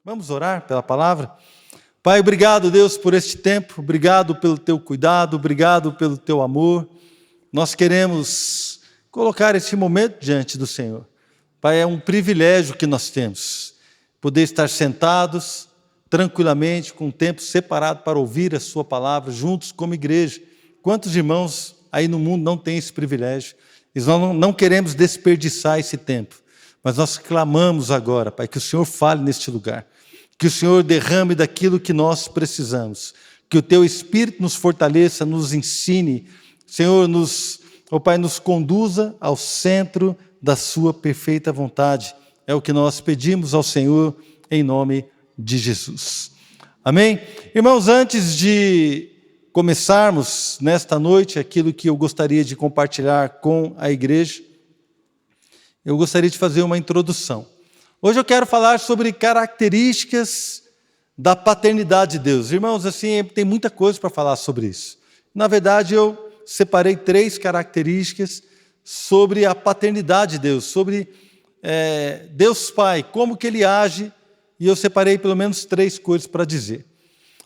Vamos orar pela palavra? Pai, obrigado, Deus, por este tempo, obrigado pelo teu cuidado, obrigado pelo teu amor. Nós queremos colocar este momento diante do Senhor. Pai, é um privilégio que nós temos, poder estar sentados tranquilamente, com um tempo separado para ouvir a sua palavra, juntos como igreja. Quantos irmãos aí no mundo não têm esse privilégio? E nós não queremos desperdiçar esse tempo, mas nós clamamos agora, Pai, que o Senhor fale neste lugar, que o Senhor derrame daquilo que nós precisamos, que o Teu Espírito nos fortaleça, nos ensine, Senhor, Pai, nos conduza ao centro da Sua perfeita vontade. É o que nós pedimos ao Senhor, em nome de Jesus. Amém? Irmãos, antes de começarmos nesta noite aquilo que eu gostaria de compartilhar com a igreja, eu gostaria de fazer uma introdução. Hoje eu quero falar sobre características da paternidade de Deus. Irmãos, assim, tem muita coisa para falar sobre isso. Na verdade, eu separei 3 características sobre a paternidade de Deus, sobre Deus Pai, como que Ele age, e eu separei pelo menos 3 coisas para dizer.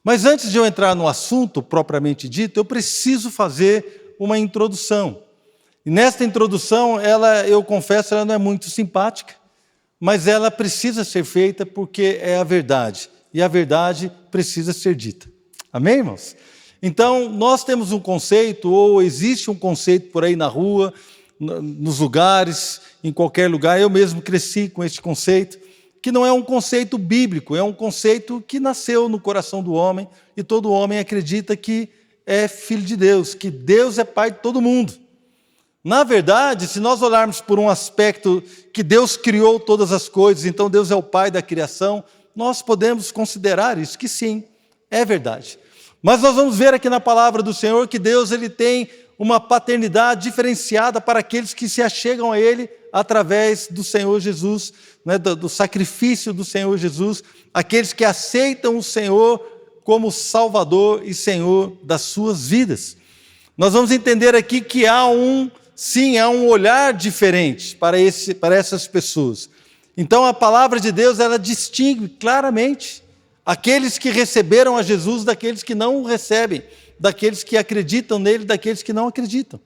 Mas antes de eu entrar no assunto propriamente dito, eu preciso fazer uma introdução. E nesta introdução, eu confesso, ela não é muito simpática, mas ela precisa ser feita porque é a verdade. E a verdade precisa ser dita. Amém, irmãos? Então, nós temos um conceito, ou existe um conceito por aí na rua, nos lugares, em qualquer lugar. Eu mesmo cresci com este conceito, que não é um conceito bíblico, é um conceito que nasceu no coração do homem, e todo homem acredita que é filho de Deus, que Deus é pai de todo mundo. Na verdade, se nós olharmos por um aspecto que Deus criou todas as coisas, então Deus é o pai da criação, nós podemos considerar isso, que sim, é verdade. Mas nós vamos ver aqui na palavra do Senhor que Deus ele tem uma paternidade diferenciada para aqueles que se achegam a Ele através do Senhor Jesus, né, do sacrifício do Senhor Jesus, aqueles que aceitam o Senhor como Salvador e Senhor das suas vidas. Nós vamos entender aqui que há um olhar diferente para essas pessoas. Então a palavra de Deus, ela distingue claramente aqueles que receberam a Jesus daqueles que não o recebem, daqueles que acreditam nele, daqueles que não acreditam.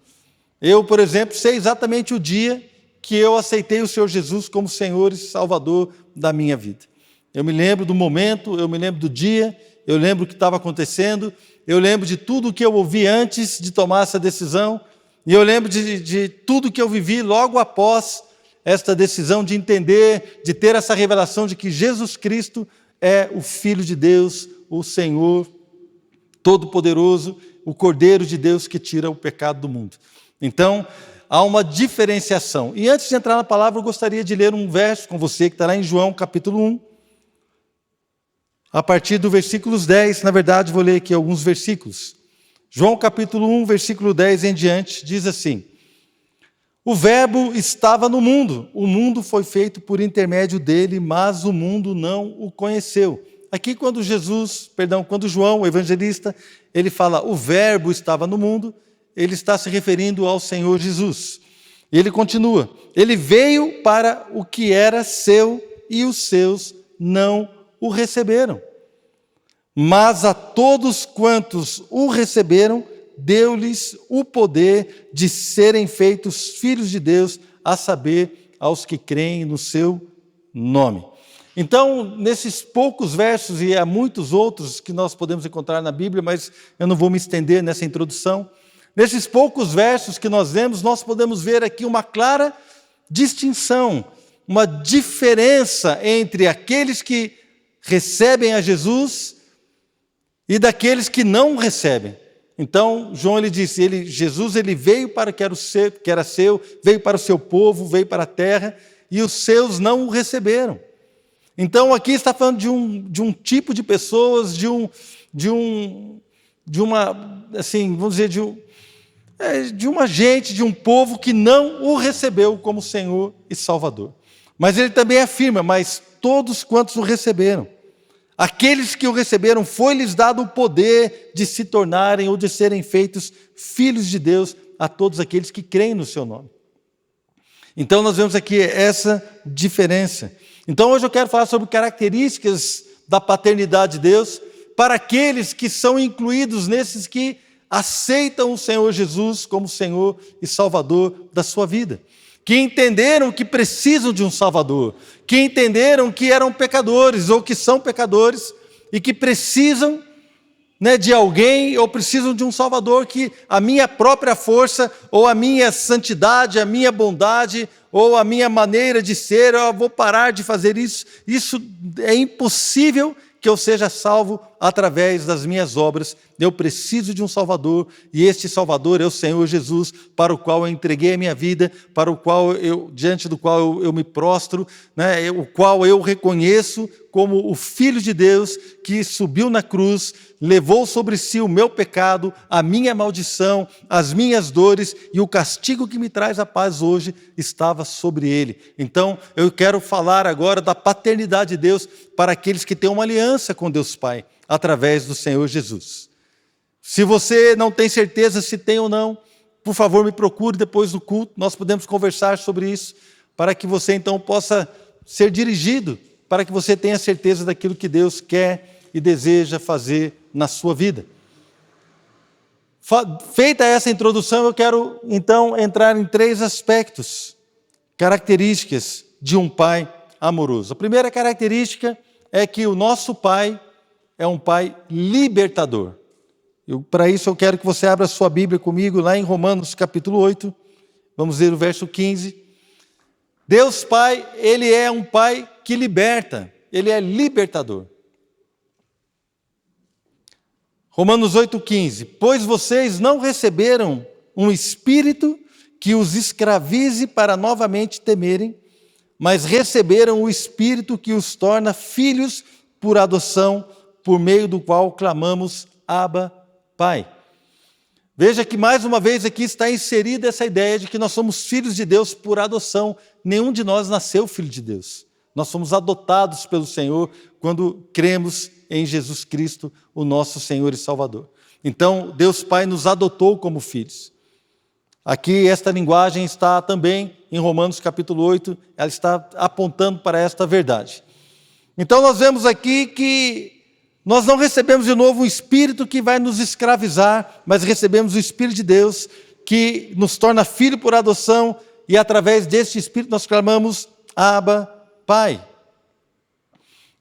Eu, por exemplo, sei exatamente o dia que eu aceitei o Senhor Jesus como Senhor e Salvador da minha vida. Eu me lembro do momento, eu me lembro do dia, eu lembro o que estava acontecendo, eu lembro de tudo o que eu ouvi antes de tomar essa decisão, e eu lembro de tudo que eu vivi logo após esta decisão de entender, de ter essa revelação de que Jesus Cristo é o Filho de Deus, o Senhor Todo-Poderoso, o Cordeiro de Deus que tira o pecado do mundo. Então, há uma diferenciação. E antes de entrar na palavra, eu gostaria de ler um verso com você, que está lá em João, capítulo 1, a partir do versículos 10. Na verdade, vou ler aqui alguns versículos. João, capítulo 1, versículo 10 em diante, diz assim: o verbo estava no mundo, o mundo foi feito por intermédio dele, mas o mundo não o conheceu. Aqui quando João, o evangelista, ele fala o verbo estava no mundo, ele está se referindo ao Senhor Jesus. E ele continua, ele veio para o que era seu e os seus não o receberam. Mas a todos quantos o receberam, deu-lhes o poder de serem feitos filhos de Deus, a saber, aos que creem no seu nome. Então, nesses poucos versos, e há muitos outros que nós podemos encontrar na Bíblia, mas eu não vou me estender nessa introdução. Nesses poucos versos que nós vemos, nós podemos ver aqui uma clara distinção, uma diferença entre aqueles que recebem a Jesus e daqueles que não o recebem. Então, João ele disse, Jesus ele veio para o que era seu, veio para o seu povo, veio para a terra, e os seus não o receberam. Então, aqui está falando de um tipo de pessoas, de uma, assim, vamos dizer, de uma gente, de um povo que não o recebeu como Senhor e Salvador. Mas ele também afirma, mas todos quantos o receberam, aqueles que o receberam, foi-lhes dado o poder de se tornarem ou de serem feitos filhos de Deus a todos aqueles que creem no seu nome. Então nós vemos aqui essa diferença. Então hoje eu quero falar sobre características da paternidade de Deus para aqueles que são incluídos nesses que aceitam o Senhor Jesus como Senhor e Salvador da sua vida, que entenderam que precisam de um Salvador, que entenderam que eram pecadores ou que são pecadores e que precisam de alguém ou precisam de um Salvador, que a minha própria força ou a minha santidade, a minha bondade ou a minha maneira de ser, eu vou parar de fazer isso. Isso é impossível que eu seja salvo através das minhas obras. Eu preciso de um Salvador, e este Salvador é o Senhor Jesus, para o qual eu entreguei a minha vida, para o qual diante do qual eu me prostro, o qual eu reconheço como o Filho de Deus que subiu na cruz, levou sobre si o meu pecado, a minha maldição, as minhas dores, e o castigo que me traz a paz hoje estava sobre ele. Então, eu quero falar agora da paternidade de Deus para aqueles que têm uma aliança com Deus Pai, através do Senhor Jesus. Se você não tem certeza se tem ou não, por favor, me procure depois do culto, nós podemos conversar sobre isso, para que você então possa ser dirigido, para que você tenha certeza daquilo que Deus quer e deseja fazer na sua vida. Feita essa introdução, eu quero então entrar em 3 aspectos, características de um pai amoroso. A primeira característica é que o nosso pai é um pai libertador. Para isso eu quero que você abra a sua Bíblia comigo lá em Romanos capítulo 8, vamos ler o verso 15. Deus Pai, Ele é um Pai que liberta, Ele é libertador. Romanos 8,15. Pois vocês não receberam um espírito que os escravize para novamente temerem, mas receberam o espírito que os torna filhos por adoção, por meio do qual clamamos, Abba, Pai. Veja que mais uma vez aqui está inserida essa ideia de que nós somos filhos de Deus por adoção. Nenhum de nós nasceu filho de Deus. Nós somos adotados pelo Senhor quando cremos em Jesus Cristo, o nosso Senhor e Salvador. Então, Deus Pai nos adotou como filhos. Aqui esta linguagem está também em Romanos capítulo 8, ela está apontando para esta verdade. Então nós vemos aqui que nós não recebemos de novo um espírito que vai nos escravizar, mas recebemos o Espírito de Deus que nos torna filho por adoção, e através deste Espírito nós clamamos, Abba, Pai.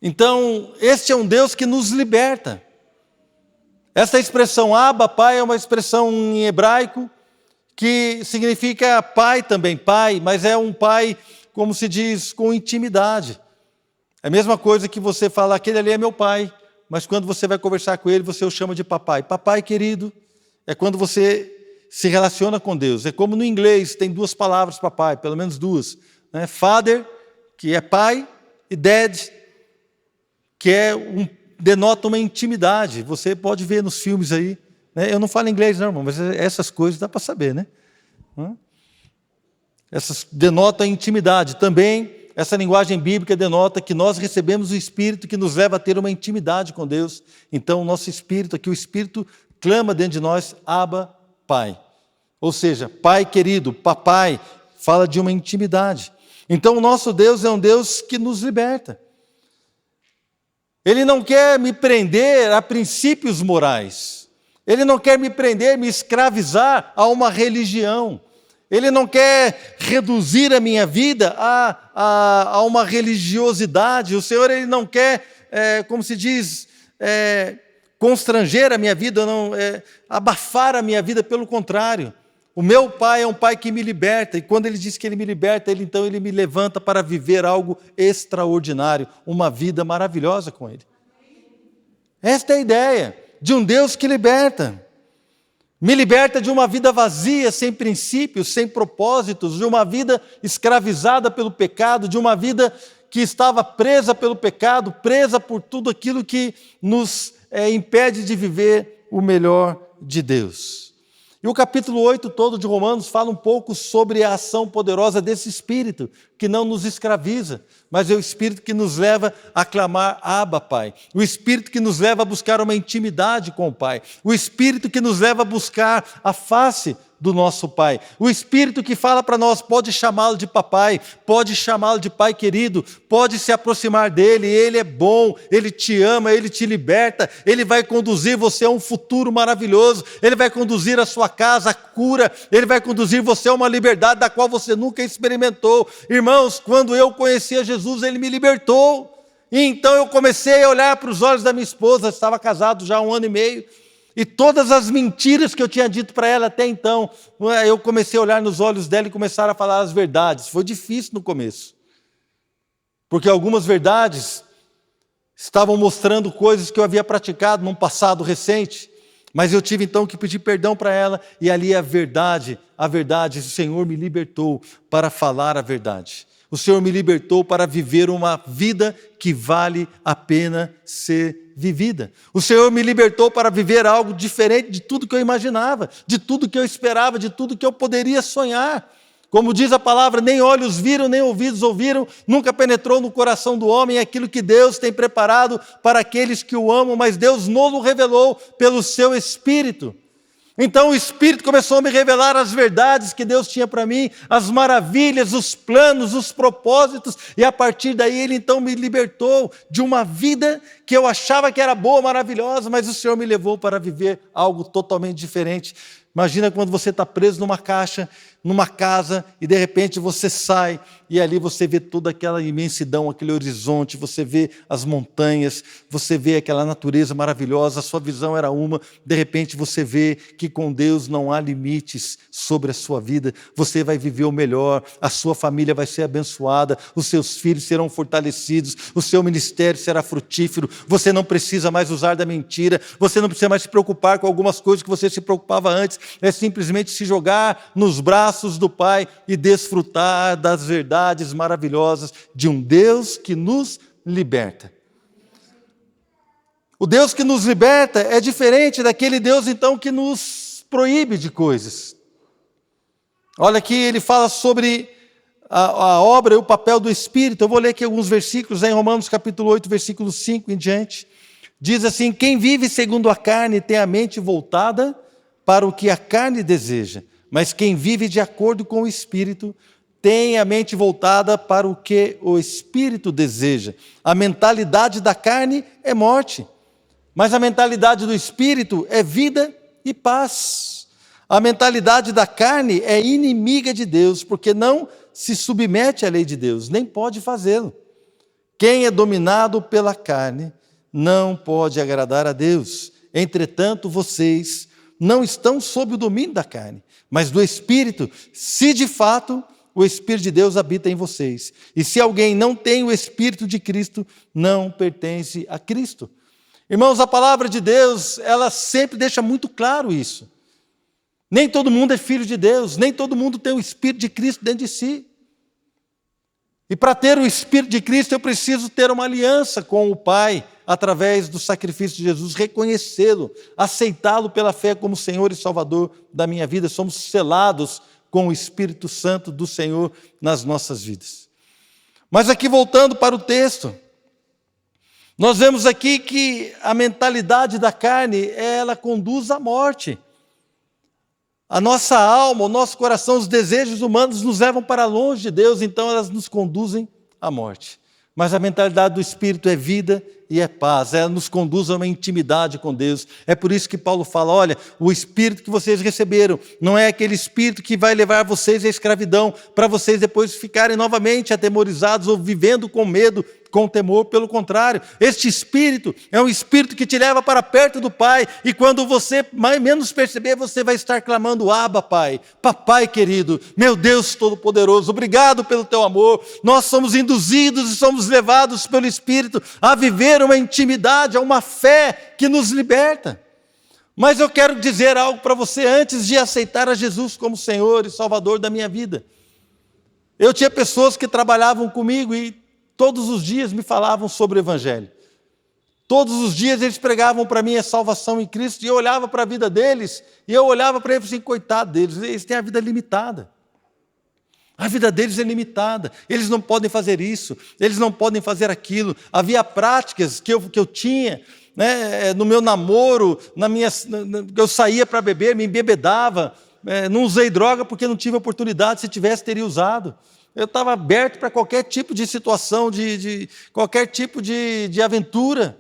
Então, este é um Deus que nos liberta. Essa expressão Abba, Pai, é uma expressão em hebraico que significa pai também, pai, mas é um pai, como se diz, com intimidade. É a mesma coisa que você fala, aquele ali é meu pai, mas quando você vai conversar com ele, você o chama de papai. Papai querido é quando você se relaciona com Deus. É como no inglês, tem 2 palavras papai, pelo menos 2. Father, que é pai, e dad, que denota uma intimidade. Você pode ver nos filmes aí. Eu não falo inglês não, irmão, mas essas coisas dá para saber, né? Essas denotam intimidade. Também, essa linguagem bíblica denota que nós recebemos o Espírito que nos leva a ter uma intimidade com Deus. Então, o nosso Espírito, aqui o Espírito clama dentro de nós, Abba, Pai. Ou seja, Pai querido, papai, fala de uma intimidade. Então, o nosso Deus é um Deus que nos liberta. Ele não quer me prender a princípios morais. Ele não quer me prender, me escravizar a uma religião. Ele não quer reduzir a minha vida a uma religiosidade. O Senhor, Ele não quer, como se diz, constranger a minha vida, não, abafar a minha vida, pelo contrário. O meu Pai é um Pai que me liberta, e quando Ele diz que Ele me liberta, então Ele me levanta para viver algo extraordinário, uma vida maravilhosa com Ele. Esta é a ideia de um Deus que liberta. Me liberta de uma vida vazia, sem princípios, sem propósitos, de uma vida escravizada pelo pecado, de uma vida que estava presa pelo pecado, presa por tudo aquilo que nos impede de viver o melhor de Deus. E o capítulo 8 todo de Romanos fala um pouco sobre a ação poderosa desse Espírito, que não nos escraviza, mas é o Espírito que nos leva a clamar, Abba, Pai. O Espírito que nos leva a buscar uma intimidade com o Pai. O Espírito que nos leva a buscar a face do nosso Pai. O Espírito que fala para nós, pode chamá-lo de papai, pode chamá-lo de pai querido, pode se aproximar dele, ele é bom, ele te ama, ele te liberta, ele vai conduzir você a um futuro maravilhoso, ele vai conduzir a sua casa à cura, ele vai conduzir você a uma liberdade da qual você nunca experimentou. Irmãos, quando eu conheci a Jesus, ele me libertou. E então eu comecei a olhar para os olhos da minha esposa, estava casado já há 1 ano e meio, e todas as mentiras que eu tinha dito para ela até então, eu comecei a olhar nos olhos dela e começar a falar as verdades. Foi difícil no começo, porque algumas verdades estavam mostrando coisas que eu havia praticado num passado recente, mas eu tive então que pedir perdão para ela, e ali a verdade, o Senhor me libertou para falar a verdade. O Senhor me libertou para viver uma vida que vale a pena ser vivida. O Senhor me libertou para viver algo diferente de tudo que eu imaginava, de tudo que eu esperava, de tudo que eu poderia sonhar. Como diz a palavra, nem olhos viram, nem ouvidos ouviram, nunca penetrou no coração do homem aquilo que Deus tem preparado para aqueles que o amam, mas Deus nos revelou pelo seu Espírito. Então o Espírito começou a me revelar as verdades que Deus tinha para mim, as maravilhas, os planos, os propósitos, e a partir daí Ele então me libertou de uma vida que eu achava que era boa, maravilhosa, mas o Senhor me levou para viver algo totalmente diferente. Imagina quando você está preso numa caixa, numa casa, e de repente você sai, e ali você vê toda aquela imensidão, aquele horizonte, você vê as montanhas, você vê aquela natureza maravilhosa, a sua visão era uma, de repente você vê que com Deus não há limites sobre a sua vida, você vai viver o melhor, a sua família vai ser abençoada, os seus filhos serão fortalecidos, o seu ministério será frutífero, você não precisa mais usar da mentira, você não precisa mais se preocupar com algumas coisas que você se preocupava antes, é simplesmente se jogar nos braços do Pai e desfrutar das verdades maravilhosas de um Deus que nos liberta. O Deus que nos liberta é diferente daquele Deus, então, que nos proíbe de coisas. Olha aqui, ele fala sobre a obra e o papel do Espírito. Eu vou ler aqui alguns versículos, em Romanos capítulo 8, versículo 5 em diante. Diz assim: quem vive segundo a carne tem a mente voltada para o que a carne deseja, mas quem vive de acordo com o Espírito tem a mente voltada para o que o Espírito deseja. A mentalidade da carne é morte, mas a mentalidade do Espírito é vida e paz. A mentalidade da carne é inimiga de Deus, porque não se submete à lei de Deus, nem pode fazê-lo. Quem é dominado pela carne não pode agradar a Deus. Entretanto, vocês não estão sob o domínio da carne, mas do Espírito, se de fato o Espírito de Deus habita em vocês. E se alguém não tem o Espírito de Cristo, não pertence a Cristo. Irmãos, a palavra de Deus, ela sempre deixa muito claro isso. Nem todo mundo é filho de Deus, nem todo mundo tem o Espírito de Cristo dentro de si. E para ter o Espírito de Cristo, eu preciso ter uma aliança com o Pai, através do sacrifício de Jesus, reconhecê-lo, aceitá-lo pela fé como Senhor e Salvador da minha vida. Somos selados com o Espírito Santo do Senhor nas nossas vidas. Mas aqui, voltando para o texto, nós vemos aqui que a mentalidade da carne, ela conduz à morte. A nossa alma, o nosso coração, os desejos humanos nos levam para longe de Deus, então elas nos conduzem à morte. Mas a mentalidade do Espírito é vida e é paz, ela nos conduz a uma intimidade com Deus. É por isso que Paulo fala, olha, o Espírito que vocês receberam não é aquele Espírito que vai levar vocês à escravidão, para vocês depois ficarem novamente atemorizados ou vivendo com medo, com temor. Pelo contrário, este Espírito é um Espírito que te leva para perto do Pai, e quando você mais menos perceber, você vai estar clamando, Abba, Pai, papai querido, meu Deus Todo-Poderoso, obrigado pelo teu amor. Nós somos induzidos e somos levados pelo Espírito a viver uma intimidade, a uma fé que nos liberta. Mas eu quero dizer algo para você antes de aceitar a Jesus como Senhor e Salvador da minha vida. Eu tinha pessoas que trabalhavam comigo e todos os dias me falavam sobre o Evangelho. Todos os dias eles pregavam para mim a salvação em Cristo, e eu olhava para a vida deles, e eu olhava para eles assim, coitado deles, eles têm a vida limitada. A vida deles é limitada, eles não podem fazer isso, eles não podem fazer aquilo. Havia práticas que eu tinha, né, no meu namoro, eu saía para beber, me embebedava, não usei droga porque não tive oportunidade, se tivesse, teria usado. Eu estava aberto para qualquer tipo de situação, qualquer tipo de aventura.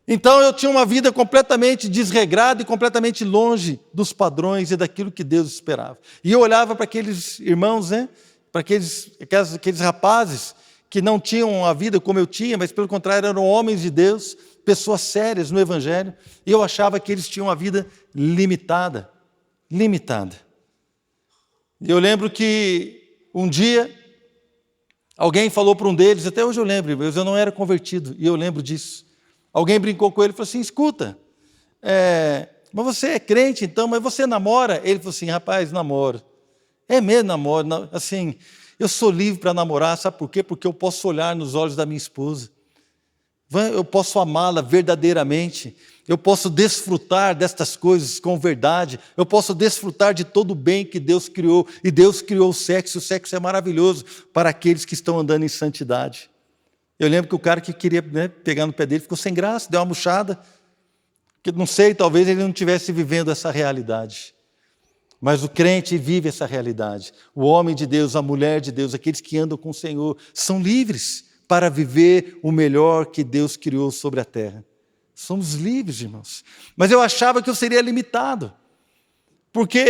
Então eu tinha uma vida completamente desregrada e completamente longe dos padrões e daquilo que Deus esperava. E eu olhava para aqueles irmãos, né, para aqueles rapazes que não tinham a vida como eu tinha, mas pelo contrário eram homens de Deus, pessoas sérias no Evangelho, e eu achava que eles tinham uma vida limitada. E eu lembro que um dia, alguém falou para um deles, até hoje eu lembro, mas eu não era convertido, e eu lembro disso. Alguém brincou com ele e falou assim, escuta, mas você é crente então, mas você namora? Ele falou assim, rapaz, namoro. É mesmo, namoro. Assim, eu sou livre para namorar, sabe por quê? Porque eu posso olhar nos olhos da minha esposa. Eu posso amá-la verdadeiramente. Eu posso desfrutar destas coisas com verdade. Eu posso desfrutar de todo o bem que Deus criou. E Deus criou o sexo é maravilhoso para aqueles que estão andando em santidade. Eu lembro que o cara que queria, né, pegar no pé dele ficou sem graça, deu uma murchada. Porque não sei, talvez ele não estivesse vivendo essa realidade. Mas o crente vive essa realidade. O homem de Deus, a mulher de Deus, aqueles que andam com o Senhor, são livres para viver o melhor que Deus criou sobre a terra. Somos livres, irmãos. Mas eu achava que eu seria limitado. Porque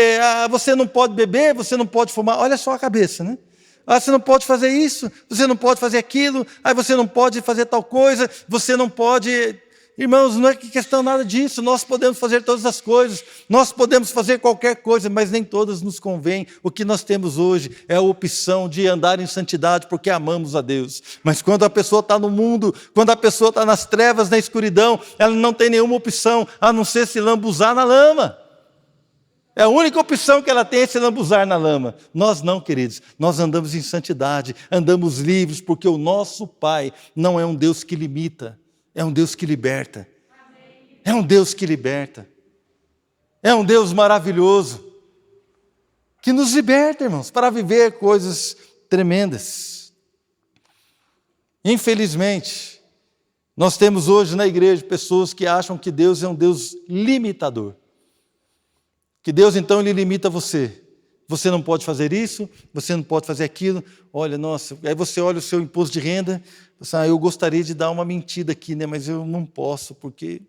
você não pode beber, você não pode fumar. Olha só a cabeça, né? Você não pode fazer isso, você não pode fazer aquilo, aí você não pode fazer tal coisa, você não pode... Irmãos, não é questão nada disso, nós podemos fazer todas as coisas, nós podemos fazer qualquer coisa, mas nem todas nos convém. O que nós temos hoje é a opção de andar em santidade porque amamos a Deus. Mas quando a pessoa está no mundo, quando a pessoa está nas trevas, na escuridão, ela não tem nenhuma opção a não ser se lambuzar na lama. É a única opção que ela tem é se lambuzar na lama. Nós não, queridos, nós andamos em santidade, andamos livres, porque o nosso Pai não é um Deus que limita, é um Deus que liberta. É um Deus que liberta. É um Deus maravilhoso, que nos liberta, irmãos, para viver coisas tremendas. Infelizmente, nós temos hoje na igreja pessoas que acham que Deus é um Deus limitador. Que Deus então ele limita você. Você não pode fazer isso, você não pode fazer aquilo. Olha, nossa, aí você olha o seu imposto de renda, eu gostaria de dar uma mentira aqui, né? Mas eu não posso, porque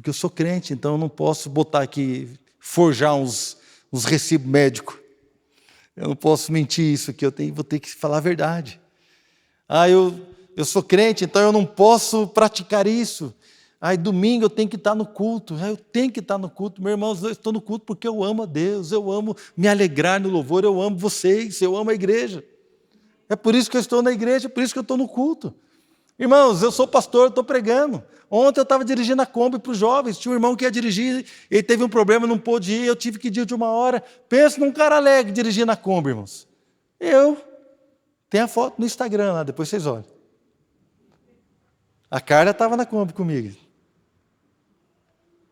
eu sou crente, então eu não posso botar aqui, forjar uns recibos médicos. Eu não posso mentir isso aqui, vou ter que falar a verdade. Eu sou crente, então eu não posso praticar isso. Domingo eu tenho que estar no culto. Eu tenho que estar no culto. Meu irmão, eu estou no culto porque eu amo a Deus, eu amo me alegrar no louvor, eu amo vocês, eu amo a igreja. É por isso que eu estou na igreja, é por isso que eu estou no culto. Irmãos, eu sou pastor, eu estou pregando. Ontem eu estava dirigindo a Kombi para os jovens, tinha um irmão que ia dirigir, ele teve um problema, não pôde ir, eu tive que ir de uma hora. Pensa num cara alegre dirigindo a Kombi, irmãos. Tem a foto no Instagram lá, depois vocês olham. A Carla estava na Kombi comigo.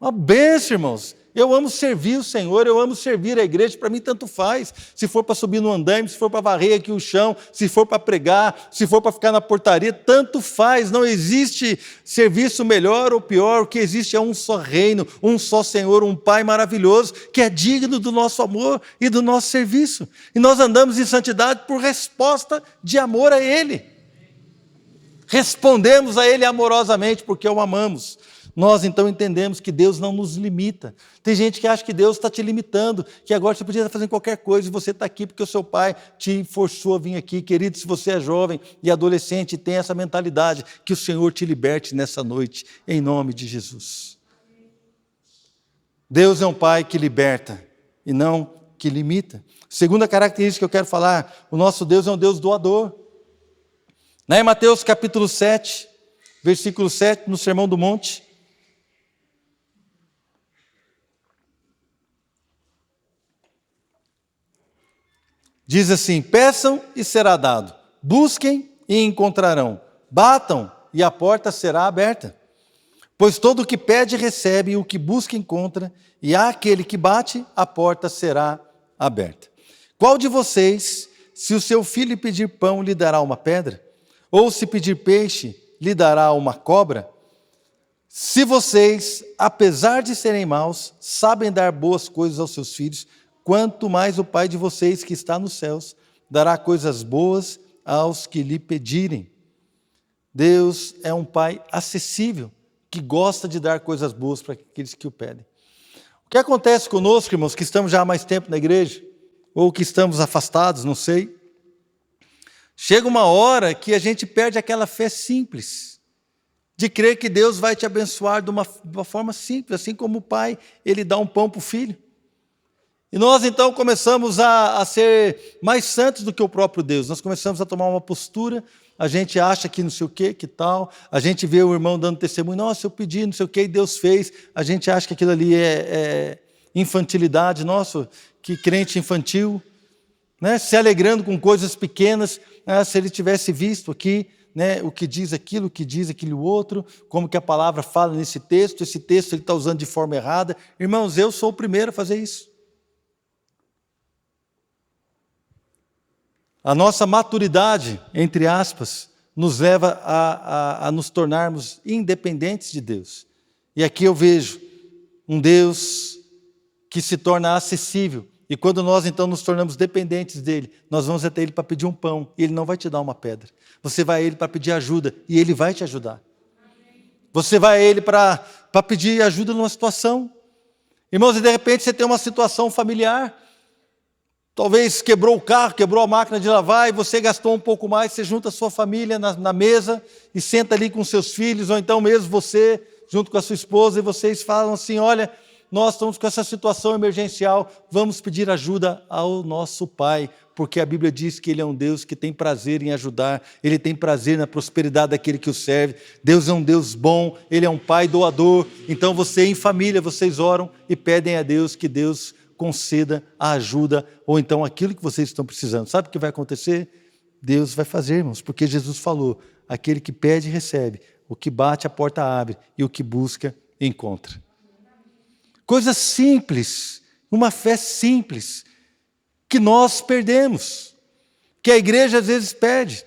Uma bênção, irmãos. Eu amo servir o Senhor, eu amo servir a igreja, para mim tanto faz. Se for para subir no andaime, se for para varrer aqui o chão, se for para pregar, se for para ficar na portaria, tanto faz. Não existe serviço melhor ou pior, o que existe é um só reino, um só Senhor, um Pai maravilhoso, que é digno do nosso amor e do nosso serviço. E nós andamos em santidade por resposta de amor a Ele. Respondemos a Ele amorosamente, porque o amamos. Nós então entendemos que Deus não nos limita. Tem gente que acha que Deus está te limitando, que agora você podia estar fazendo qualquer coisa e você está aqui porque o seu pai te forçou a vir aqui. Querido, se você é jovem e adolescente e tem essa mentalidade, que o Senhor te liberte nessa noite, em nome de Jesus. Deus é um Pai que liberta e não que limita. Segunda característica que eu quero falar, o nosso Deus é um Deus doador. Em Mateus capítulo 7, versículo 7, no Sermão do Monte, diz assim: peçam e será dado, busquem e encontrarão, batam e a porta será aberta. Pois todo o que pede recebe, e o que busca encontra, e àquele que bate, a porta será aberta. Qual de vocês, se o seu filho pedir pão, lhe dará uma pedra? Ou se pedir peixe, lhe dará uma cobra? Se vocês, apesar de serem maus, sabem dar boas coisas aos seus filhos, quanto mais o Pai de vocês que está nos céus dará coisas boas aos que lhe pedirem. Deus é um Pai acessível, que gosta de dar coisas boas para aqueles que o pedem. O que acontece conosco, irmãos, que estamos já há mais tempo na igreja, ou que estamos afastados, não sei, chega uma hora que a gente perde aquela fé simples, de crer que Deus vai te abençoar de uma forma simples, assim como o pai, ele dá um pão para o filho. E nós então começamos a ser mais santos do que o próprio Deus, nós começamos a tomar uma postura, a gente acha que não sei o que tal, a gente vê o irmão dando testemunho, nossa, eu pedi, não sei o que, e Deus fez, a gente acha que aquilo ali é infantilidade, nossa, que crente infantil, né? Se alegrando com coisas pequenas, se ele tivesse visto aqui, né, o que diz aquilo, o que diz aquilo outro, como que a palavra fala nesse texto, esse texto ele está usando de forma errada. Irmãos, eu sou o primeiro a fazer isso. A nossa maturidade, entre aspas, nos leva a nos tornarmos independentes de Deus. E aqui eu vejo um Deus que se torna acessível. E quando nós então nos tornamos dependentes dele, nós vamos até ele para pedir um pão, e ele não vai te dar uma pedra. Você vai a ele para pedir ajuda, e ele vai te ajudar. Você vai a ele para pedir ajuda numa situação. Irmãos, e de repente você tem uma situação familiar, talvez quebrou o carro, quebrou a máquina de lavar, e você gastou um pouco mais, você junta a sua família na mesa, e senta ali com seus filhos, ou então mesmo você, junto com a sua esposa, e vocês falam assim, olha, nós estamos com essa situação emergencial, vamos pedir ajuda ao nosso Pai, porque a Bíblia diz que Ele é um Deus que tem prazer em ajudar, Ele tem prazer na prosperidade daquele que o serve. Deus é um Deus bom, Ele é um Pai doador. Então você em família, vocês oram e pedem a Deus que Deus conceda a ajuda, ou então aquilo que vocês estão precisando. Sabe o que vai acontecer? Deus vai fazer, irmãos, porque Jesus falou, aquele que pede recebe, o que bate a porta abre, e o que busca encontra. Coisas simples, uma fé simples, que nós perdemos, que a igreja às vezes perde.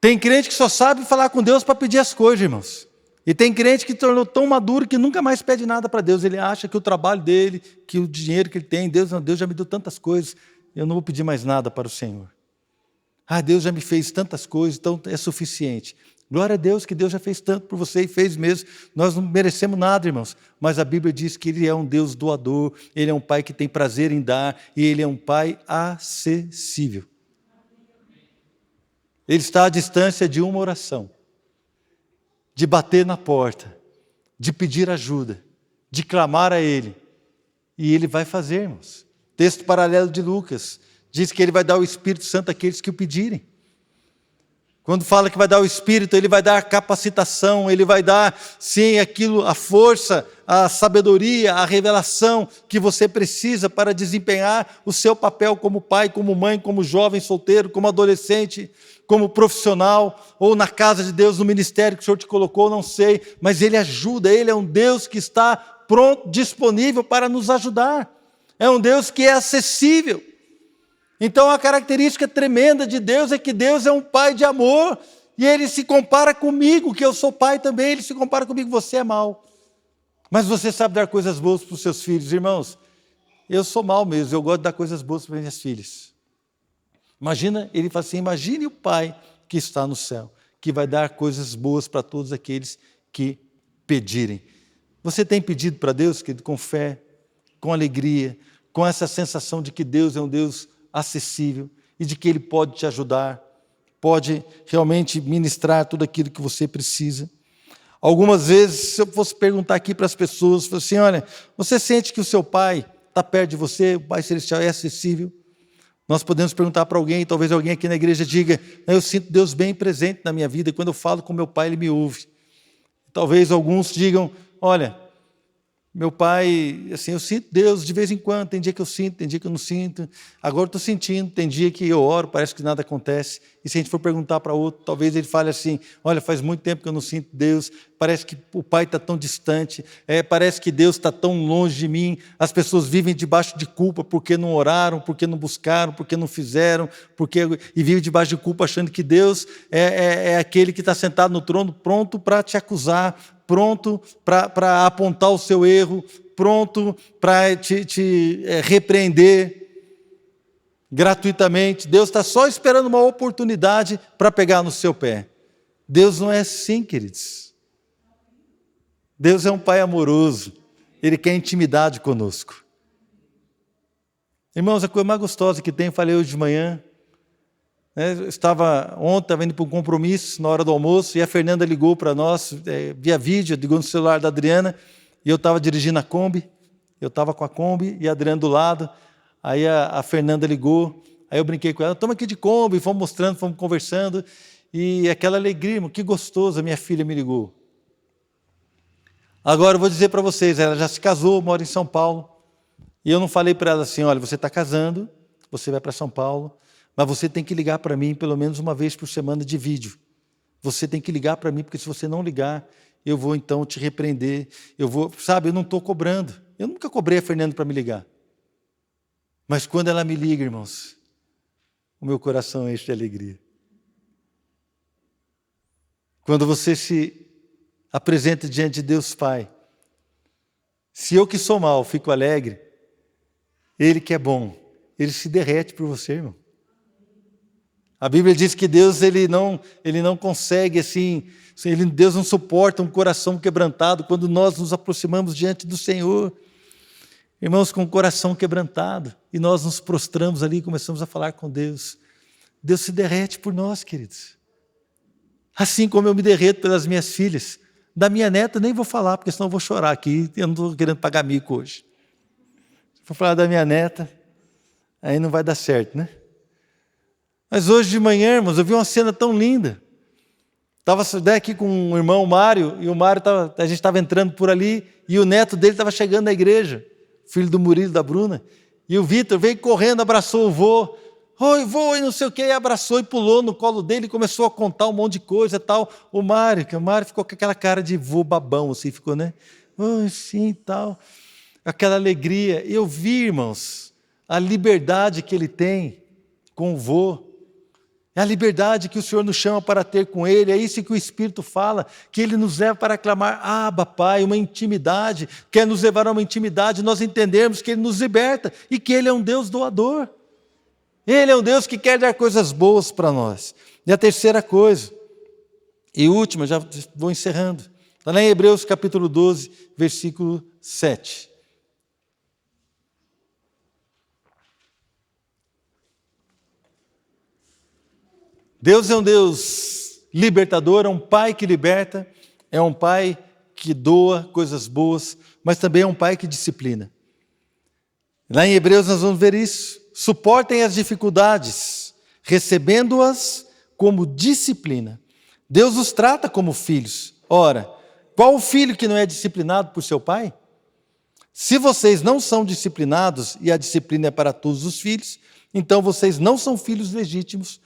Tem crente que só sabe falar com Deus para pedir as coisas, irmãos. E tem crente que tornou tão maduro que nunca mais pede nada para Deus. Ele acha que o trabalho dele, que o dinheiro que ele tem, Deus já me deu tantas coisas, eu não vou pedir mais nada para o Senhor. Deus já me fez tantas coisas, então é suficiente. Glória a Deus que Deus já fez tanto por você e fez mesmo. Nós não merecemos nada, irmãos. Mas a Bíblia diz que Ele é um Deus doador, Ele é um Pai que tem prazer em dar e Ele é um Pai acessível. Ele está à distância de uma oração, de bater na porta, de pedir ajuda, de clamar a Ele. E Ele vai fazer, irmãos. Texto paralelo de Lucas diz que Ele vai dar o Espírito Santo àqueles que o pedirem. Quando fala que vai dar o Espírito, Ele vai dar a capacitação, Ele vai dar, sim, aquilo, a força, a sabedoria, a revelação que você precisa para desempenhar o seu papel como pai, como mãe, como jovem solteiro, como adolescente, como profissional, ou na casa de Deus, no ministério que o Senhor te colocou, não sei, mas Ele ajuda, Ele é um Deus que está pronto, disponível para nos ajudar. É um Deus que é acessível. Então a característica tremenda de Deus é que Deus é um Pai de amor, e Ele se compara comigo, que eu sou pai também, Ele se compara comigo, você é mau. Mas você sabe dar coisas boas para os seus filhos, irmãos. Eu sou mau mesmo, eu gosto de dar coisas boas para minhas filhas. Imagina, ele fala assim, imagine o Pai que está no céu, que vai dar coisas boas para todos aqueles que pedirem. Você tem pedido para Deus, querido, com fé, com alegria, com essa sensação de que Deus é um Deus acessível e de que Ele pode te ajudar, pode realmente ministrar tudo aquilo que você precisa. Algumas vezes, se eu fosse perguntar aqui para as pessoas, assim, olha, você sente que o seu pai está perto de você, o Pai Celestial é acessível? Nós podemos perguntar para alguém, talvez alguém aqui na igreja diga, eu sinto Deus bem presente na minha vida, quando eu falo com meu pai, Ele me ouve. Talvez alguns digam, olha, meu pai, assim, eu sinto Deus de vez em quando, tem dia que eu sinto, tem dia que eu não sinto, agora estou sentindo, tem dia que eu oro, parece que nada acontece, e se a gente for perguntar para outro, talvez ele fale assim, olha, faz muito tempo que eu não sinto Deus, parece que o Pai está tão distante, parece que Deus está tão longe de mim, as pessoas vivem debaixo de culpa porque não oraram, porque não buscaram, porque não fizeram, e vivem debaixo de culpa achando que Deus é aquele que está sentado no trono pronto para te acusar, pronto para apontar o seu erro, pronto para te repreender gratuitamente. Deus está só esperando uma oportunidade para pegar no seu pé. Deus não é assim, queridos. Deus é um Pai amoroso. Ele quer intimidade conosco. Irmãos, a coisa mais gostosa que tem, falei hoje de manhã, eu estava indo para um compromisso na hora do almoço, e a Fernanda ligou para nós, via vídeo, ligou no celular da Adriana, e eu estava dirigindo a Kombi, eu estava com a Kombi e a Adriana do lado, aí a Fernanda ligou, aí eu brinquei com ela, estamos aqui de Kombi, fomos mostrando, fomos conversando, e aquela alegria, irmão, que gostoso, a minha filha me ligou. Agora eu vou dizer para vocês, ela já se casou, mora em São Paulo, e eu não falei para ela assim, olha, você está casando, você vai para São Paulo, mas você tem que ligar para mim pelo menos uma vez por semana de vídeo. Você tem que ligar para mim, porque se você não ligar, eu vou então te repreender. Eu não estou cobrando. Eu nunca cobrei a Fernanda para me ligar. Mas quando ela me liga, irmãos, o meu coração enche de alegria. Quando você se apresenta diante de Deus Pai, se eu que sou mau fico alegre, Ele que é bom, Ele se derrete por você, irmão. A Bíblia diz que Deus ele não consegue assim, Deus não suporta um coração quebrantado quando nós nos aproximamos diante do Senhor. Irmãos, com o coração quebrantado, e nós nos prostramos ali e começamos a falar com Deus. Deus se derrete por nós, queridos. Assim como eu me derreto pelas minhas filhas. Da minha neta nem vou falar, porque senão eu vou chorar aqui, eu não estou querendo pagar mico hoje. Se for falar da minha neta, aí não vai dar certo, né? Mas hoje de manhã, irmãos, eu vi uma cena tão linda. Estava aqui com o irmão Mário, e o Mário, a gente estava entrando por ali, e o neto dele estava chegando na igreja, filho do Murilo e da Bruna, e o Vitor veio correndo, abraçou o vô, oi vô, e não sei o que, e abraçou e pulou no colo dele, e começou a contar um monte de coisa e tal. O Mário ficou com aquela cara de vô babão, assim, ficou, né? Oi, sim e tal. Aquela alegria. Eu vi, irmãos, a liberdade que ele tem com o vô. É a liberdade que o Senhor nos chama para ter com Ele, é isso que o Espírito fala, que Ele nos leva para clamar, Abba, Pai, uma intimidade, quer nos levar a uma intimidade, nós entendemos que Ele nos liberta e que Ele é um Deus doador. Ele é um Deus que quer dar coisas boas para nós. E a terceira coisa, e última, já vou encerrando, está lá em Hebreus capítulo 12, versículo 7. Deus é um Deus libertador, é um Pai que liberta, é um Pai que doa coisas boas, mas também é um Pai que disciplina. Lá em Hebreus nós vamos ver isso. Suportem as dificuldades, recebendo-as como disciplina. Deus os trata como filhos. Ora, qual o filho que não é disciplinado por seu pai? Se vocês não são disciplinados, e a disciplina é para todos os filhos, então vocês não são filhos legítimos,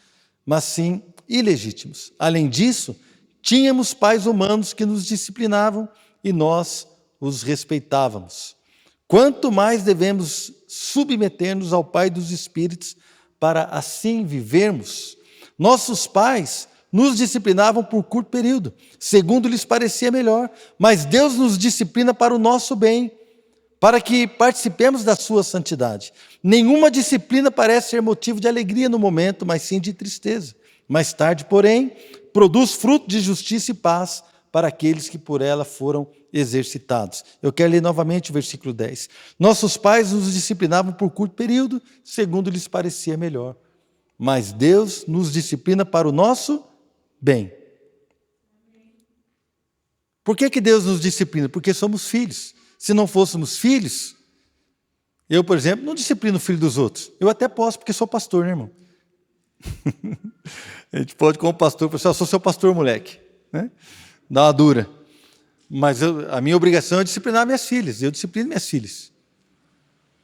mas sim ilegítimos. Além disso, tínhamos pais humanos que nos disciplinavam e nós os respeitávamos. Quanto mais devemos submeter-nos ao Pai dos Espíritos para assim vivermos? Nossos pais nos disciplinavam por curto período, segundo lhes parecia melhor, mas Deus nos disciplina para o nosso bem, para que participemos da sua santidade. Nenhuma disciplina parece ser motivo de alegria no momento, mas sim de tristeza. Mais tarde, porém, produz fruto de justiça e paz para aqueles que por ela foram exercitados. Eu quero ler novamente o versículo 10. Nossos pais nos disciplinavam por curto período, segundo lhes parecia melhor. Mas Deus nos disciplina para o nosso bem. Por que Deus nos disciplina? Porque somos filhos. Se não fôssemos filhos, eu, por exemplo, não disciplino o filho dos outros. Eu até posso, porque sou pastor, né, irmão? A gente pode, como pastor, eu sou seu pastor, moleque, né? Dá uma dura. Mas a minha obrigação é disciplinar minhas filhas. Eu disciplino minhas filhas.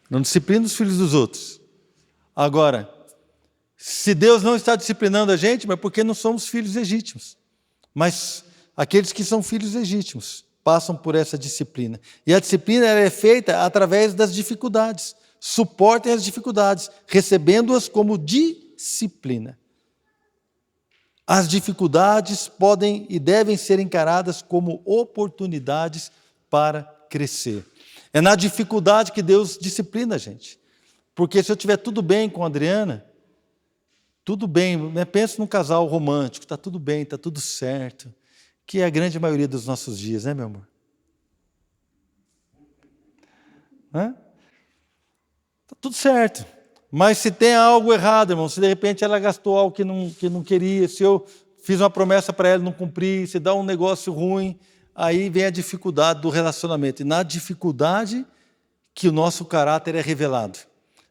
Não disciplino os filhos dos outros. Agora, se Deus não está disciplinando a gente, mas porque não somos filhos legítimos. Mas aqueles que são filhos legítimos passam por essa disciplina. E a disciplina ela é feita através das dificuldades. Suportem as dificuldades, recebendo-as como disciplina. As dificuldades podem e devem ser encaradas como oportunidades para crescer. É na dificuldade que Deus disciplina a gente. Porque se eu tiver tudo bem com a Adriana, tudo bem, né? Pensa num casal romântico, está tudo bem, está tudo certo, que é a grande maioria dos nossos dias, né, meu amor? Está tudo certo. Mas se tem algo errado, irmão, se de repente ela gastou algo que não queria, se eu fiz uma promessa para ela e não cumpri, se dá um negócio ruim, aí vem a dificuldade do relacionamento. E na dificuldade que o nosso caráter é revelado.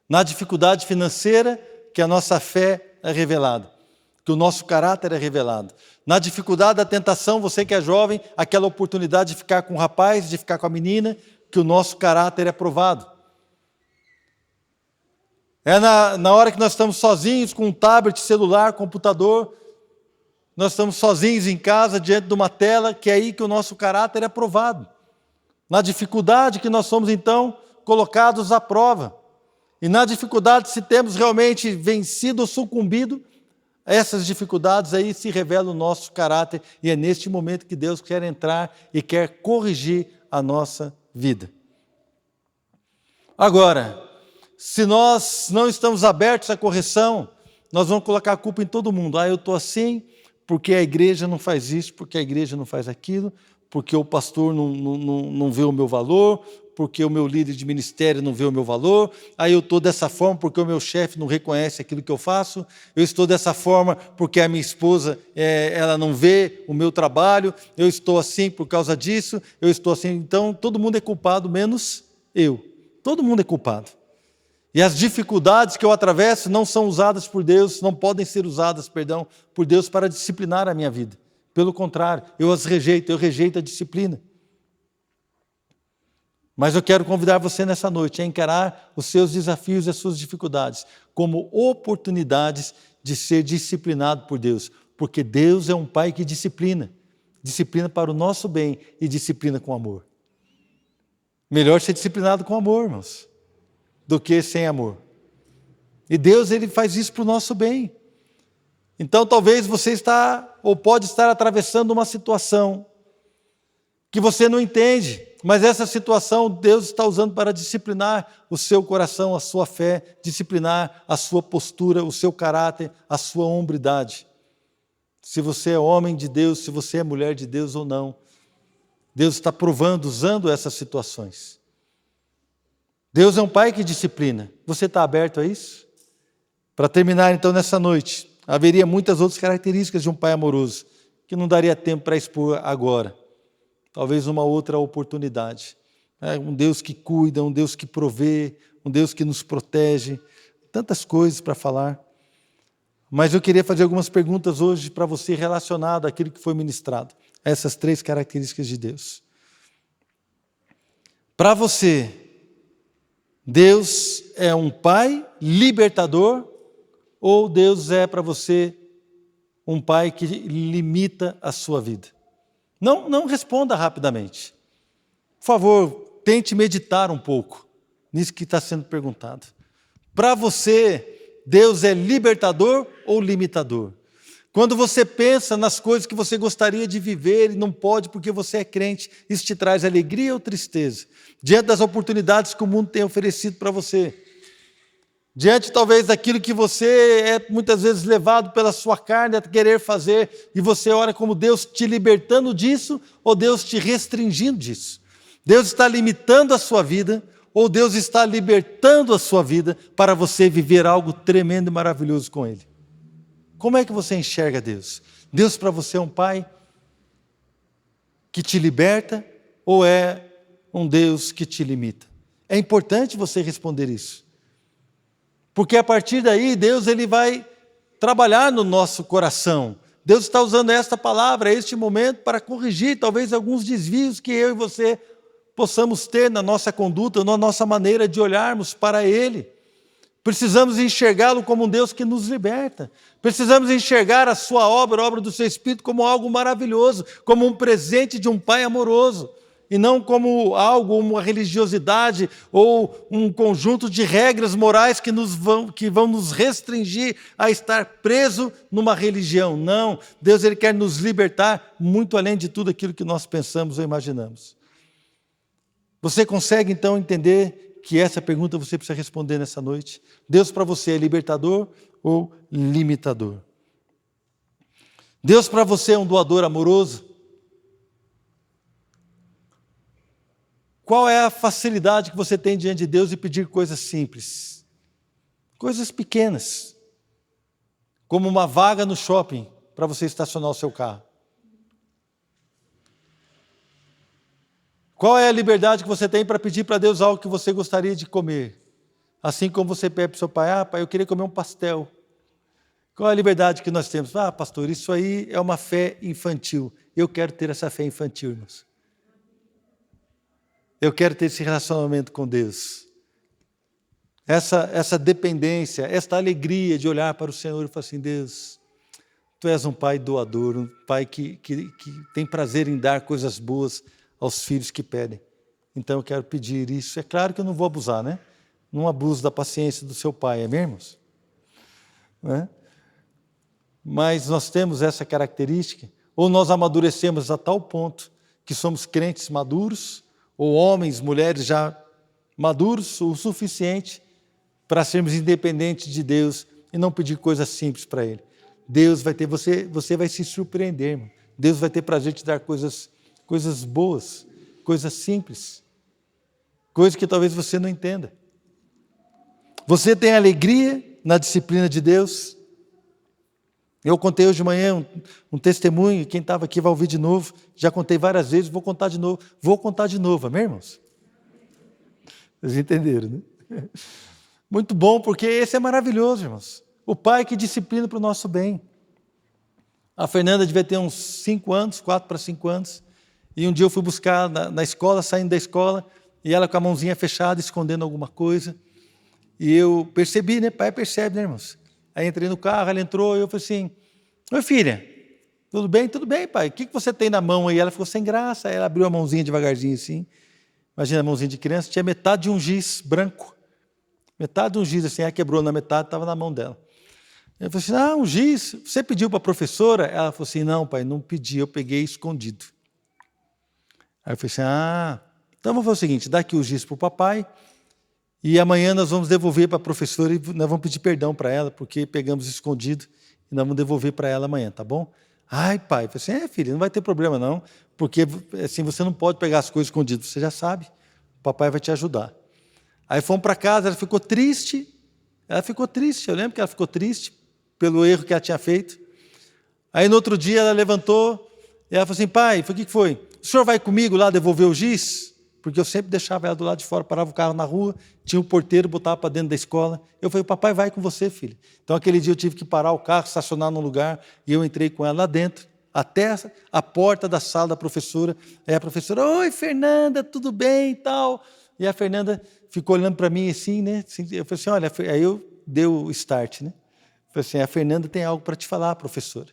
Na dificuldade financeira que a nossa fé é revelada. Que o nosso caráter é revelado. Na dificuldade da tentação, você que é jovem, aquela oportunidade de ficar com o rapaz, de ficar com a menina, que o nosso caráter é provado. É na hora que nós estamos sozinhos com um tablet, celular, computador, nós estamos sozinhos em casa, diante de uma tela, que é aí que o nosso caráter é provado. Na dificuldade que nós somos, então, colocados à prova. E na dificuldade, se temos realmente vencido ou sucumbido, essas dificuldades aí se revela o nosso caráter, e é neste momento que Deus quer entrar e quer corrigir a nossa vida. Agora, se nós não estamos abertos à correção, nós vamos colocar a culpa em todo mundo. Eu estou assim porque a igreja não faz isso, porque a igreja não faz aquilo, porque o pastor não vê o meu valor, porque o meu líder de ministério não vê o meu valor, eu estou dessa forma porque o meu chefe não reconhece aquilo que eu faço, eu estou dessa forma porque a minha esposa ela não vê o meu trabalho, eu estou assim por causa disso, eu estou assim. Então, todo mundo é culpado, menos eu. Todo mundo é culpado. E as dificuldades que eu atravesso não são usadas por Deus, não podem ser usadas, por Deus para disciplinar a minha vida. Pelo contrário, eu rejeito a disciplina. Mas eu quero convidar você nessa noite a encarar os seus desafios e as suas dificuldades como oportunidades de ser disciplinado por Deus. Porque Deus é um Pai que disciplina. Disciplina para o nosso bem e disciplina com amor. Melhor ser disciplinado com amor, irmãos, do que sem amor. E Deus, Ele faz isso para o nosso bem. Então talvez você está ou pode estar atravessando uma situação que você não entende, mas essa situação Deus está usando para disciplinar o seu coração, a sua fé, disciplinar a sua postura, o seu caráter, a sua hombridade. Se você é homem de Deus, se você é mulher de Deus ou não, Deus está provando, usando essas situações. Deus é um Pai que disciplina. Você está aberto a isso? Para terminar então nessa noite, haveria muitas outras características de um Pai amoroso, que não daria tempo para expor agora. Talvez uma outra oportunidade. Um Deus que cuida, um Deus que provê, um Deus que nos protege. Tantas coisas para falar. Mas eu queria fazer algumas perguntas hoje para você relacionado àquilo que foi ministrado. Essas 3 características de Deus. Para você, Deus é um Pai libertador ou Deus é para você um Pai que limita a sua vida? Não responda rapidamente. Por favor, tente meditar um pouco nisso que está sendo perguntado. Para você, Deus é libertador ou limitador? Quando você pensa nas coisas que você gostaria de viver e não pode porque você é crente, isso te traz alegria ou tristeza? Diante das oportunidades que o mundo tem oferecido para você. Diante talvez daquilo que você é muitas vezes levado pela sua carne a querer fazer, e você ora como Deus te libertando disso ou Deus te restringindo disso. Deus está limitando a sua vida ou Deus está libertando a sua vida para você viver algo tremendo e maravilhoso com Ele. Como é que você enxerga Deus? Deus para você é um Pai que te liberta ou é um Deus que te limita? É importante você responder isso. Porque a partir daí, Deus ele vai trabalhar no nosso coração. Deus está usando esta palavra, este momento, para corrigir talvez alguns desvios que eu e você possamos ter na nossa conduta, na nossa maneira de olharmos para Ele. Precisamos enxergá-lo como um Deus que nos liberta. Precisamos enxergar a sua obra, a obra do seu Espírito, como algo maravilhoso, como um presente de um Pai amoroso. E não como algo, uma religiosidade ou um conjunto de regras morais que vão nos restringir a estar preso numa religião. Não, Deus ele quer nos libertar muito além de tudo aquilo que nós pensamos ou imaginamos. Você consegue então entender que essa pergunta você precisa responder nessa noite? Deus para você é libertador ou limitador? Deus para você é um doador amoroso? Qual é a facilidade que você tem diante de Deus de pedir coisas simples? Coisas pequenas, como uma vaga no shopping para você estacionar o seu carro. Qual é a liberdade que você tem para pedir para Deus algo que você gostaria de comer? Assim como você pede para o seu pai, pai, eu queria comer um pastel. Qual é a liberdade que nós temos? Pastor, isso aí é uma fé infantil. Eu quero ter essa fé infantil, irmãos. Eu quero ter esse relacionamento com Deus. Essa dependência, esta alegria de olhar para o Senhor e falar assim, Deus, Tu és um pai doador, um pai que tem prazer em dar coisas boas aos filhos que pedem. Então eu quero pedir isso. É claro que eu não vou abusar, né? Não abuso da paciência do seu pai, é mesmo? Né? Mas nós temos essa característica, ou nós amadurecemos a tal ponto que somos crentes maduros, ou homens, mulheres já maduros o suficiente para sermos independentes de Deus e não pedir coisas simples para Ele. Deus vai ter, você vai se surpreender, irmão. Deus vai ter prazer em te dar coisas boas, coisas simples, coisas que talvez você não entenda. Você tem alegria na disciplina de Deus? Eu contei hoje de manhã um testemunho, quem estava aqui vai ouvir de novo, já contei várias vezes, vou contar de novo, amém, irmãos? Vocês entenderam, né? Muito bom, porque esse é maravilhoso, irmãos. O pai que disciplina para o nosso bem. A Fernanda devia ter uns 5 anos, 4 para 5 anos, e um dia eu fui buscar na escola, saindo da escola, e ela com a mãozinha fechada, escondendo alguma coisa, e eu percebi, né? Pai percebe, né, irmãos? Aí entrei no carro, ela entrou, e eu falei assim, oi filha, tudo bem? Tudo bem, pai, o que você tem na mão aí? Ela ficou sem graça, aí ela abriu a mãozinha devagarzinho assim, imagina a mãozinha de criança, tinha metade de um giz branco, metade de um giz assim, ela quebrou na metade, estava na mão dela. Eu falei assim, um giz, você pediu para a professora? Ela falou assim, não pai, não pedi, eu peguei escondido. Aí eu falei assim, então vamos fazer o seguinte, dá aqui o giz para o papai, e amanhã nós vamos devolver para a professora e nós vamos pedir perdão para ela, porque pegamos escondido e nós vamos devolver para ela amanhã, tá bom? Ai, pai, eu falei assim, filho, não vai ter problema não, porque assim, você não pode pegar as coisas escondidas, você já sabe, o papai vai te ajudar. Aí fomos para casa, ela ficou triste, eu lembro que ela ficou triste pelo erro que ela tinha feito. Aí no outro dia ela levantou, e ela falou assim, pai, o que foi? O senhor vai comigo lá devolver o giz? Porque eu sempre deixava ela do lado de fora, parava o carro na rua, tinha um porteiro, botava para dentro da escola. Eu falei, papai vai com você, filho. Então aquele dia eu tive que parar o carro, estacionar num lugar, e eu entrei com ela lá dentro, até a porta da sala da professora. Aí a professora, oi Fernanda, tudo bem e tal? E a Fernanda ficou olhando para mim assim, né? Eu falei assim, olha, aí eu dei o start, né? Eu falei assim, a Fernanda tem algo para te falar, professora.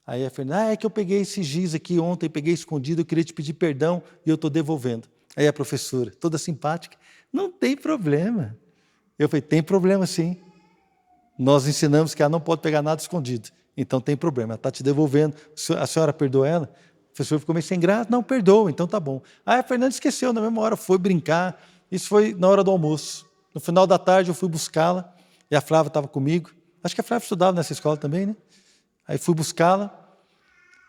Aí a Fernanda, é que eu peguei esse giz aqui ontem, peguei escondido, eu queria te pedir perdão e eu estou devolvendo. Aí a professora, toda simpática, não tem problema. Eu falei, tem problema sim. Nós ensinamos que ela não pode pegar nada escondido. Então tem problema, ela está te devolvendo. A senhora perdoa ela? O professor ficou meio sem graça, não, perdoa, então tá bom. Aí a Fernanda esqueceu, na mesma hora foi brincar. Isso foi na hora do almoço. No final da tarde eu fui buscá-la, e a Flávia estava comigo. Acho que a Flávia estudava nessa escola também, né? Aí fui buscá-la,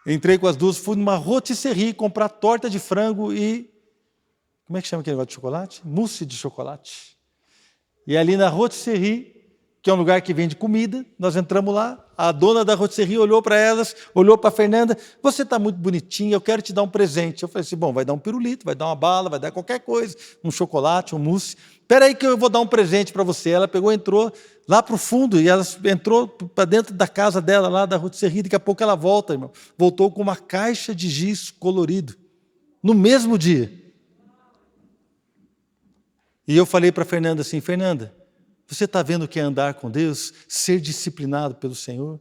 entrei com as duas, fui numa rotisserie comprar torta de frango e... Como é que chama aquele negócio de chocolate? Mousse de chocolate. E ali na rotisserie, que é um lugar que vende comida, nós entramos lá, a dona da rotisserie olhou para elas, olhou para a Fernanda, você está muito bonitinha, eu quero te dar um presente. Eu falei assim, bom, vai dar um pirulito, vai dar uma bala, vai dar qualquer coisa, um chocolate, um mousse. Espera aí que eu vou dar um presente para você. Ela pegou, entrou lá para o fundo, e ela entrou para dentro da casa dela, lá da rotisserie, daqui a pouco ela volta, irmão. Voltou com uma caixa de giz colorido, no mesmo dia. E eu falei para a Fernanda assim, Fernanda, você está vendo o que é andar com Deus? Ser disciplinado pelo Senhor?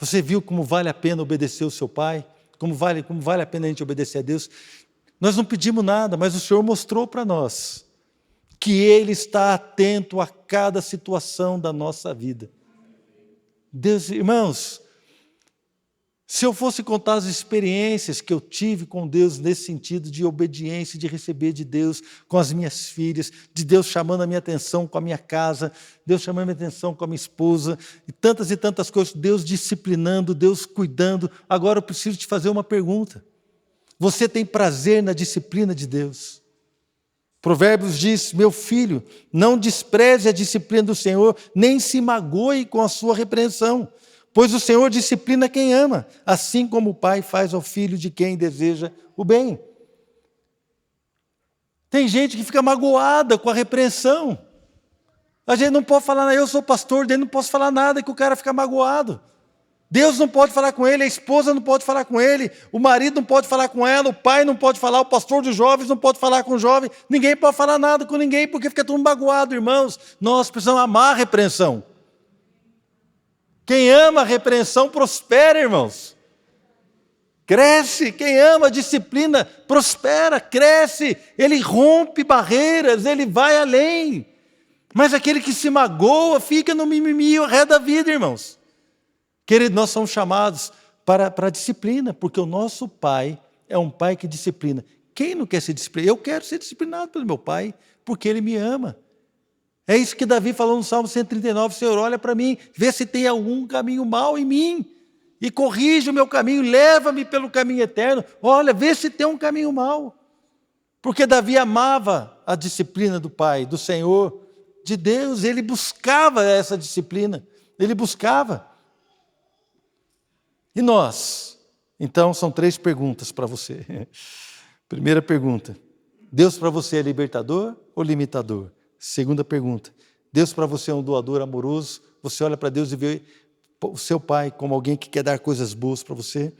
Você viu como vale a pena obedecer o seu pai? Como vale a pena a gente obedecer a Deus? Nós não pedimos nada, mas o Senhor mostrou para nós que Ele está atento a cada situação da nossa vida. Deus, irmãos, Se eu fosse contar as experiências que eu tive com Deus nesse sentido de obediência, de receber de Deus com as minhas filhas, de Deus chamando a minha atenção com a minha casa, Deus chamando a minha atenção com a minha esposa, e tantas coisas, Deus disciplinando, Deus cuidando. Agora eu preciso te fazer uma pergunta. Você tem prazer na disciplina de Deus? Provérbios diz: meu filho, não despreze a disciplina do Senhor, nem se magoe com a sua repreensão. Pois o Senhor disciplina quem ama, assim como o pai faz ao filho de quem deseja o bem. Tem gente que fica magoada com a repreensão. A gente não pode falar, eu sou pastor, daí não posso falar nada, que o cara fica magoado. Deus não pode falar com ele, a esposa não pode falar com ele, o marido não pode falar com ela, o pai não pode falar, o pastor dos jovens não pode falar com o jovem, ninguém pode falar nada com ninguém, porque fica todo magoado, irmãos. Nós precisamos amar a repreensão. Quem ama a repreensão prospera, irmãos. Cresce. Quem ama a disciplina prospera, cresce. Ele rompe barreiras, ele vai além. Mas aquele que se magoa fica no mimimi o resto da vida, irmãos. Querido, nós somos chamados para a disciplina, porque o nosso pai é um pai que disciplina. Quem não quer ser disciplinado? Eu quero ser disciplinado pelo meu pai, porque ele me ama. É isso que Davi falou no Salmo 139, Senhor, olha para mim, vê se tem algum caminho mau em mim, e corrige o meu caminho, leva-me pelo caminho eterno, olha, vê se tem um caminho mau. Porque Davi amava a disciplina do Pai, do Senhor, de Deus, ele buscava essa disciplina, ele buscava. E nós? Então, são 3 perguntas para você. Primeira pergunta, Deus para você é libertador ou limitador? Segunda pergunta, Deus para você é um doador amoroso? Você olha para Deus e vê o seu pai como alguém que quer dar coisas boas para você?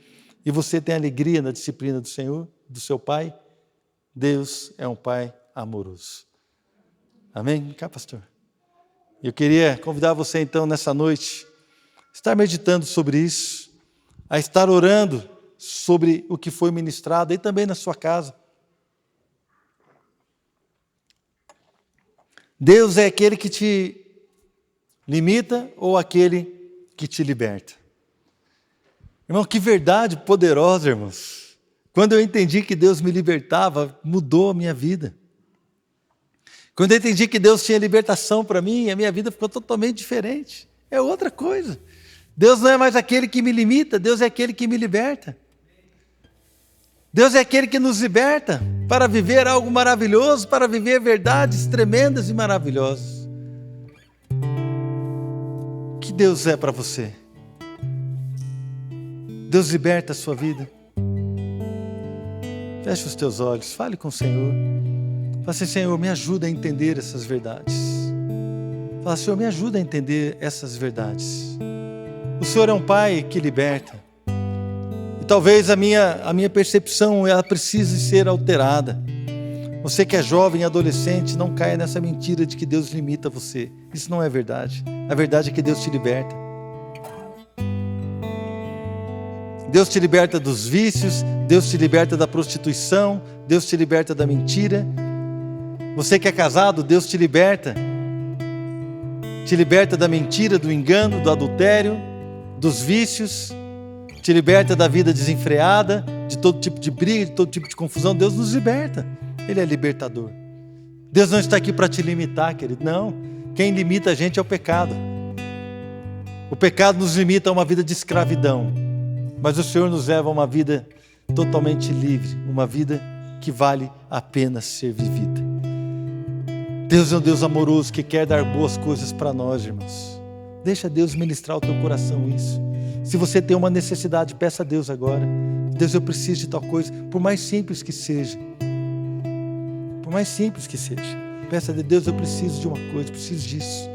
E você tem alegria na disciplina do Senhor, do seu pai? Deus é um pai amoroso. Amém? Vem cá, pastor. Eu queria convidar você então nessa noite, a estar meditando sobre isso, a estar orando sobre o que foi ministrado, e também na sua casa. Deus é aquele que te limita ou aquele que te liberta? Irmão, que verdade poderosa, irmãos. Quando eu entendi que Deus me libertava, mudou a minha vida. Quando eu entendi que Deus tinha libertação para mim, a minha vida ficou totalmente diferente. É outra coisa. Deus não é mais aquele que me limita, Deus é aquele que me liberta. Deus é aquele que nos liberta para viver algo maravilhoso, para viver verdades tremendas e maravilhosas. O que Deus é para você? Deus liberta a sua vida. Feche os teus olhos, fale com o Senhor. Fala assim, Senhor, me ajuda a entender essas verdades. Fala, Senhor, me ajuda a entender essas verdades. O Senhor é um Pai que liberta. E talvez a minha percepção, ela precise ser alterada. Você que é jovem e adolescente, não caia nessa mentira de que Deus limita você. Isso não é verdade. A verdade é que Deus te liberta. Deus te liberta dos vícios, Deus te liberta da prostituição, Deus te liberta da mentira. Você que é casado, Deus te liberta. Te liberta da mentira, do engano, do adultério, dos vícios. Te liberta da vida desenfreada, de todo tipo de briga, de todo tipo de confusão. Deus nos liberta. Ele é libertador. Deus não está aqui para te limitar, querido. Não. Quem limita a gente é o pecado. O pecado nos limita a uma vida de escravidão. Mas o Senhor nos leva a uma vida totalmente livre. Uma vida que vale a pena ser vivida. Deus é um Deus amoroso que quer dar boas coisas para nós, irmãos. Deixa Deus ministrar ao teu coração isso. Se você tem uma necessidade, peça a Deus agora. Deus, eu preciso de tal coisa, por mais simples que seja. Por mais simples que seja. Peça a Deus, eu preciso de uma coisa, eu preciso disso.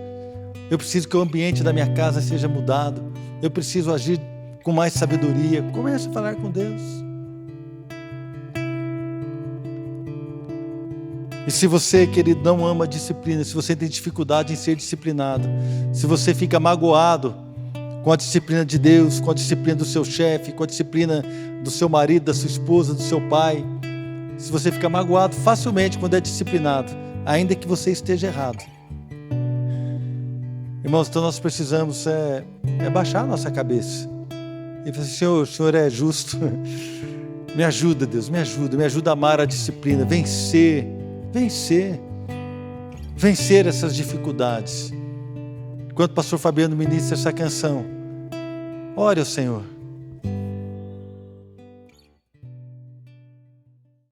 Eu preciso que o ambiente da minha casa seja mudado. Eu preciso agir com mais sabedoria. Comece a falar com Deus. E se você, querido, não ama a disciplina, se você tem dificuldade em ser disciplinado, se você fica magoado com a disciplina de Deus, com a disciplina do seu chefe, com a disciplina do seu marido, da sua esposa, do seu pai, se você fica magoado facilmente quando é disciplinado, ainda que você esteja errado. Irmãos, então nós precisamos baixar a nossa cabeça E fala assim: Senhor, o Senhor é justo. Me ajuda, Deus, me ajuda a amar a disciplina, vencer essas dificuldades. Enquanto o pastor Fabiano ministra essa canção, ore ao Senhor.